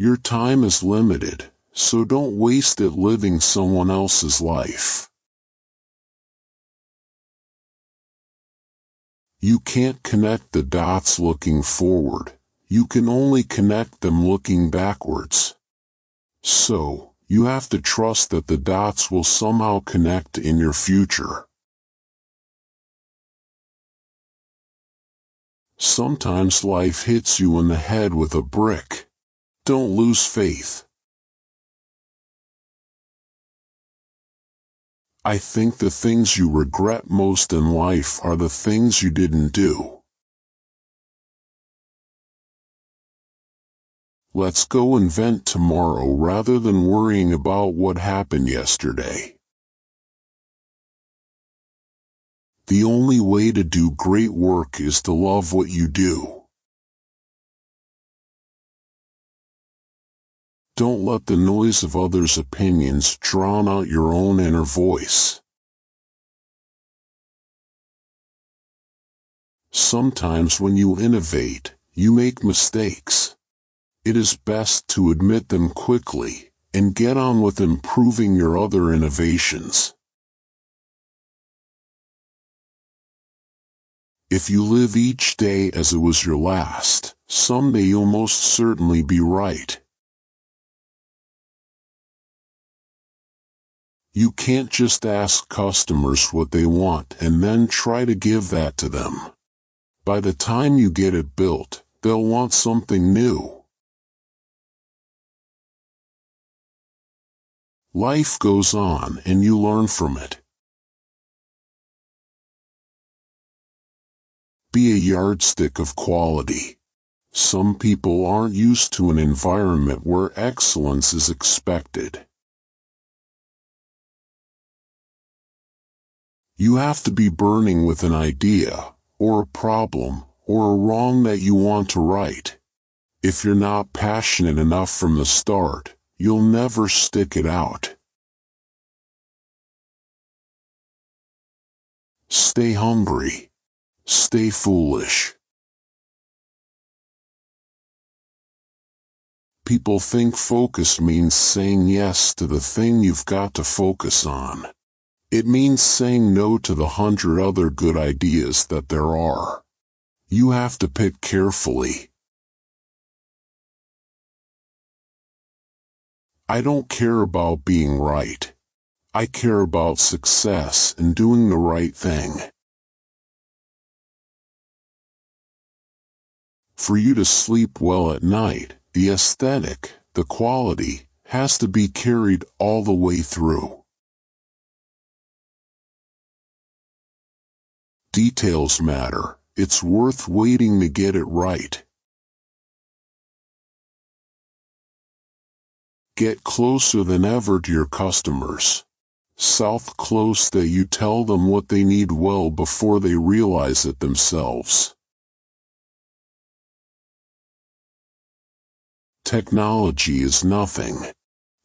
Your time is limited, so don't waste it living someone else's life. You can't connect the dots looking forward. You can only connect them looking backwards. So, you have to trust that the dots will somehow connect in your future. Sometimes life hits you in the head with a brick. Don't lose faith. I think the things you regret most in life are the things you didn't do. Let's go invent tomorrow rather than worrying about what happened yesterday. The only way to do great work is to love what you do. Don't let the noise of others' opinions drown out your own inner voice. Sometimes when you innovate, you make mistakes. It is best to admit them quickly, and get on with improving your other innovations. If you live each day as it was your last, someday you'll most certainly be right. You can't just ask customers what they want and then try to give that to them. By the time you get it built, they'll want something new. Life goes on and you learn from it. Be a yardstick of quality. Some people aren't used to an environment where excellence is expected. You have to be burning with an idea, or a problem, or a wrong that you want to right. If you're not passionate enough from the start, you'll never stick it out. Stay hungry. Stay foolish. People think focus means saying yes to the thing you've got to focus on. It means saying no to the 100 other good ideas that there are. You have to pick carefully. I don't care about being right. I care about success and doing the right thing. For you to sleep well at night, the aesthetic, the quality, has to be carried all the way through. Details matter. It's worth waiting to get it right. Get closer than ever to your customers. So close that you tell them what they need well before they realize it themselves. Technology is nothing.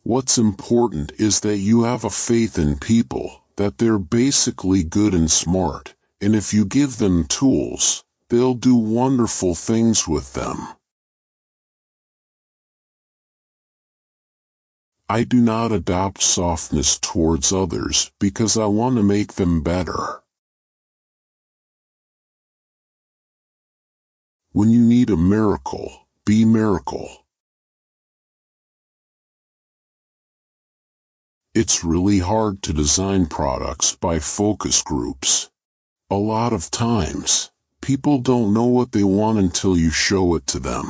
What's important is that you have a faith in people, that they're basically good and smart, and if you give them tools, they'll do wonderful things with them. I do not adopt softness towards others because I want to make them better. When you need a miracle, be miracle. It's really hard to design products by focus groups. A lot of times, people don't know what they want until you show it to them.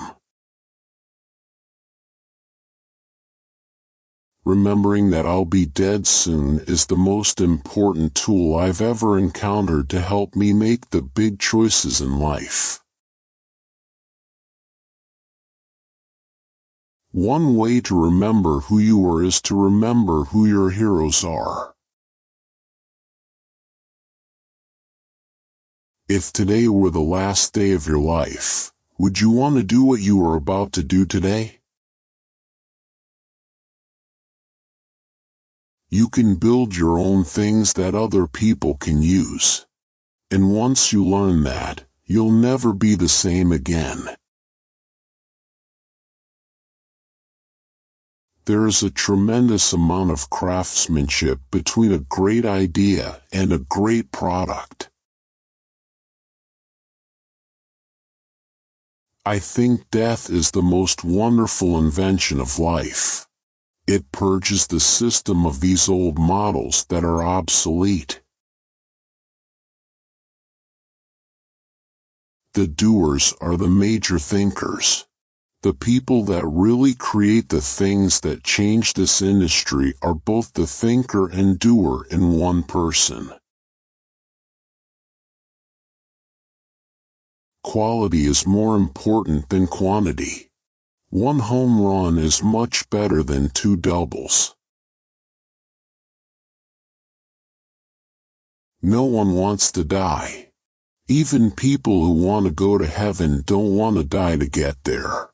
Remembering that I'll be dead soon is the most important tool I've ever encountered to help me make the big choices in life. One way to remember who you are is to remember who your heroes are. If today were the last day of your life, would you want to do what you are about to do today? You can build your own things that other people can use. And once you learn that, you'll never be the same again. There is a tremendous amount of craftsmanship between a great idea and a great product. I think death is the most wonderful invention of life. It purges the system of these old models that are obsolete. The doers are the major thinkers. The people that really create the things that change this industry are both the thinker and doer in one person. Quality is more important than quantity. One home run is much better than 2 doubles. No one wants to die. Even people who want to go to heaven don't want to die to get there.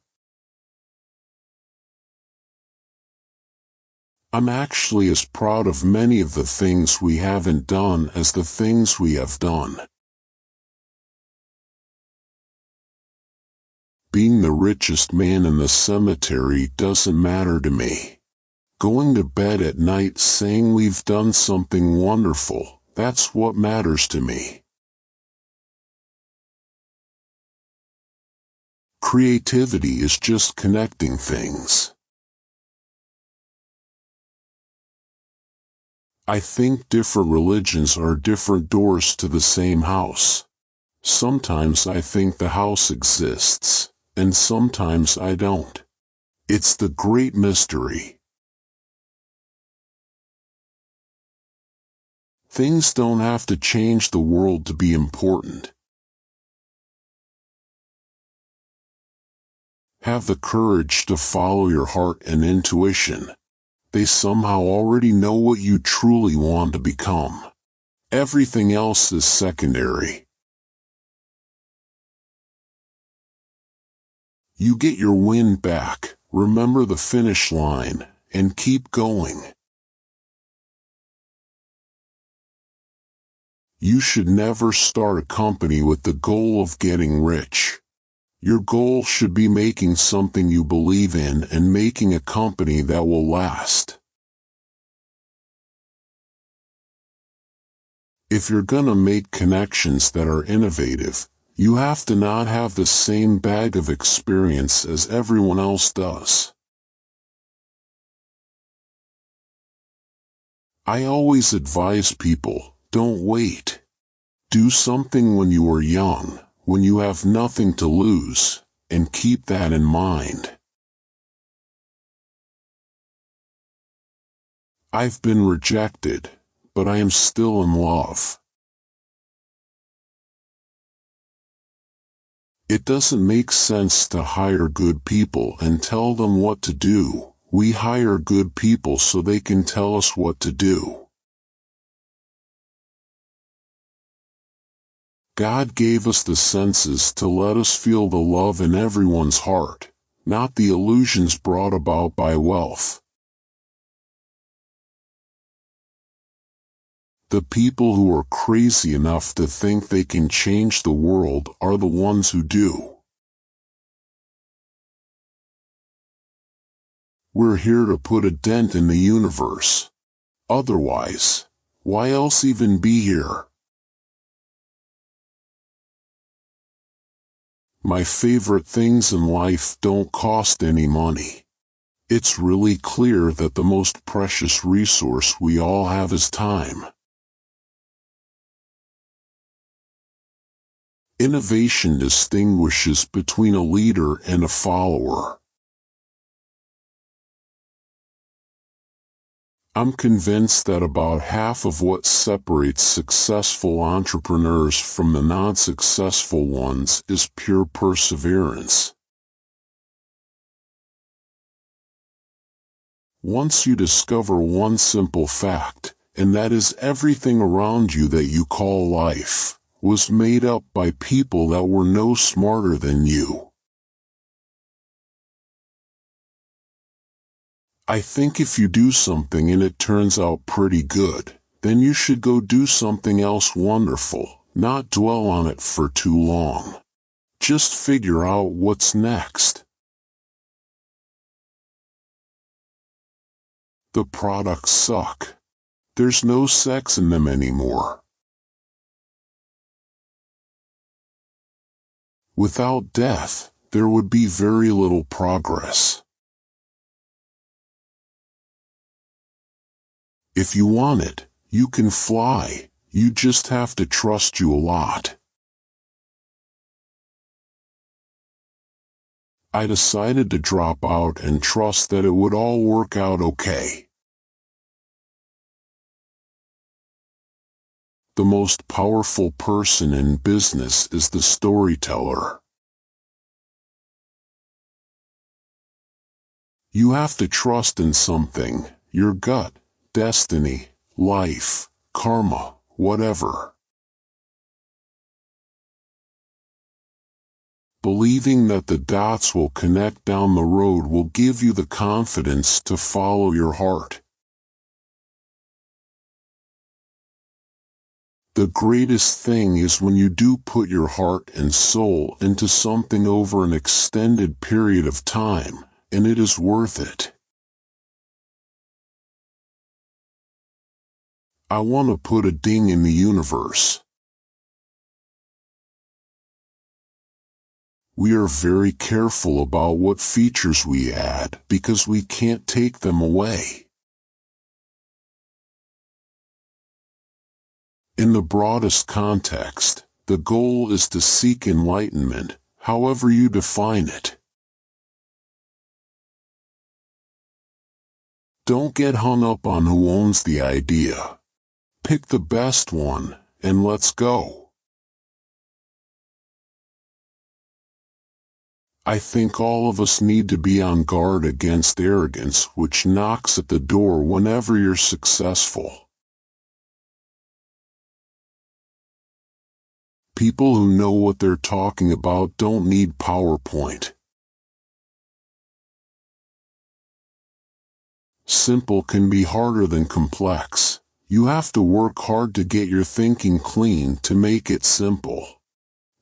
I'm actually as proud of many of the things we haven't done as the things we have done. Being the richest man in the cemetery doesn't matter to me. Going to bed at night saying we've done something wonderful, that's what matters to me. Creativity is just connecting things. I think different religions are different doors to the same house. Sometimes I think the house exists, and sometimes I don't. It's the great mystery. Things don't have to change the world to be important. Have the courage to follow your heart and intuition. They somehow already know what you truly want to become. Everything else is secondary. You get your wind back, remember the finish line, and keep going. You should never start a company with the goal of getting rich. Your goal should be making something you believe in and making a company that will last. If you're gonna make connections that are innovative, you have to not have the same bag of experience as everyone else does. I always advise people, don't wait. Do something when you are young, when you have nothing to lose, and keep that in mind. I've been rejected, but I am still in love. It doesn't make sense to hire good people and tell them what to do. We hire good people so they can tell us what to do. God gave us the senses to let us feel the love in everyone's heart, not the illusions brought about by wealth. The people who are crazy enough to think they can change the world are the ones who do. We're here to put a dent in the universe. Otherwise, why else even be here? My favorite things in life don't cost any money. It's really clear that the most precious resource we all have is time. Innovation distinguishes between a leader and a follower. I'm convinced that about half of what separates successful entrepreneurs from the non-successful ones is pure perseverance. Once you discover one simple fact, and that is everything around you that you call life, was made up by people that were no smarter than you. I think if you do something and it turns out pretty good, then you should go do something else wonderful, not dwell on it for too long. Just figure out what's next. The products suck. There's no sex in them anymore. Without death, there would be very little progress. If you want it, you can fly. You just have to trust you a lot. I decided to drop out and trust that it would all work out okay. The most powerful person in business is the storyteller. You have to trust in something, your gut, destiny, life, karma, whatever. Believing that the dots will connect down the road will give you the confidence to follow your heart. The greatest thing is when you do put your heart and soul into something over an extended period of time, and it is worth it. I want to put a ding in the universe. We are very careful about what features we add because we can't take them away. In the broadest context, the goal is to seek enlightenment, however you define it. Don't get hung up on who owns the idea. Pick the best one, and let's go. I think all of us need to be on guard against arrogance, which knocks at the door whenever you're successful. People who know what they're talking about don't need PowerPoint. Simple can be harder than complex. You have to work hard to get your thinking clean to make it simple.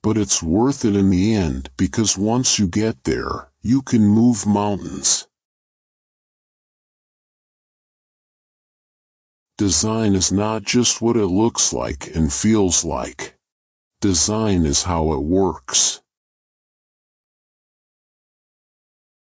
But it's worth it in the end because once you get there, you can move mountains. Design is not just what it looks like and feels like. Design is how it works.